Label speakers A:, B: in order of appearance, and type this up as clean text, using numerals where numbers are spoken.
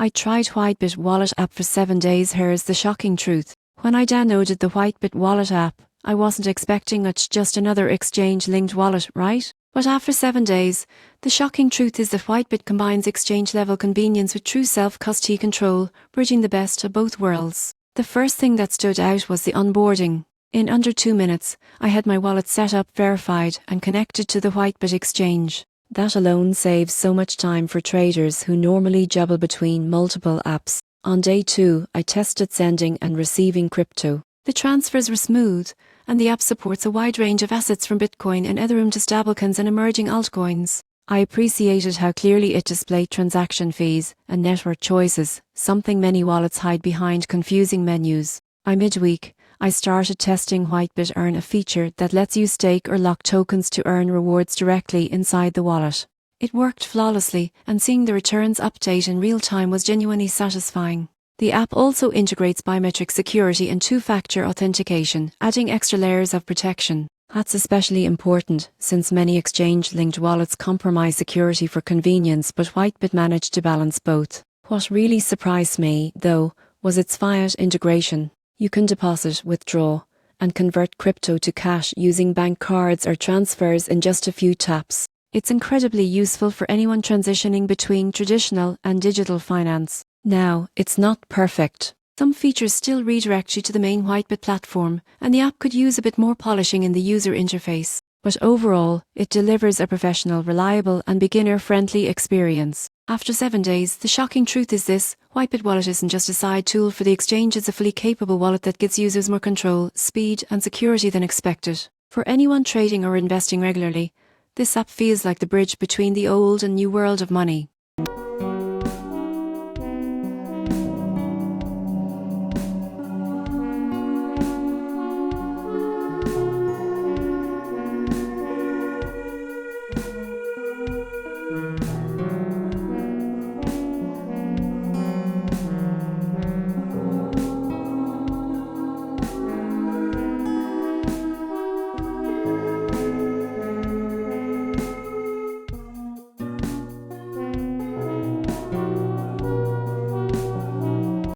A: I tried WhiteBIT wallet app for 7 days. Here's the shocking truth. When I downloaded the WhiteBIT wallet app, I wasn't expecting it's just another exchange-linked wallet, right? But after 7 days, the shocking truth is that WhiteBIT combines exchange-level convenience with true self-custody control, bridging the best of both worlds. The first thing that stood out was the onboarding. In under 2 minutes, I had my wallet set up, verified, and connected to the WhiteBIT exchange. That alone saves so much time for traders who normally juggle between multiple apps. On day 2, I tested sending and receiving crypto. The transfers were smooth, and the app supports a wide range of assets from Bitcoin and Ethereum to stablecoins and emerging altcoins. I appreciated how clearly it displayed transaction fees and network choices, something many wallets hide behind confusing menus. By midweek, I started testing WhiteBIT Earn, a feature that lets you stake or lock tokens to earn rewards directly inside the wallet. It worked flawlessly, and seeing the returns update in real time was genuinely satisfying. The app also integrates biometric security and two-factor authentication, adding extra layers of protection. That's especially important, since many exchange-linked wallets compromise security for convenience, but WhiteBIT managed to balance both. What really surprised me, though, was its fiat integration. You can deposit, withdraw, and convert crypto to cash using bank cards or transfers in just a few taps. It's incredibly useful for anyone transitioning between traditional and digital finance. Now, it's not perfect. Some features still redirect you to the main WhiteBIT platform, and the app could use a bit more polishing in the user interface. But overall, it delivers a professional, reliable, and beginner-friendly experience. After 7 days, the shocking truth is this: WhiteBIT Wallet isn't just a side tool for the exchange, it's a fully capable wallet that gives users more control, speed, and security than expected. For anyone trading or investing regularly, this app feels like the bridge between the old and new world of money.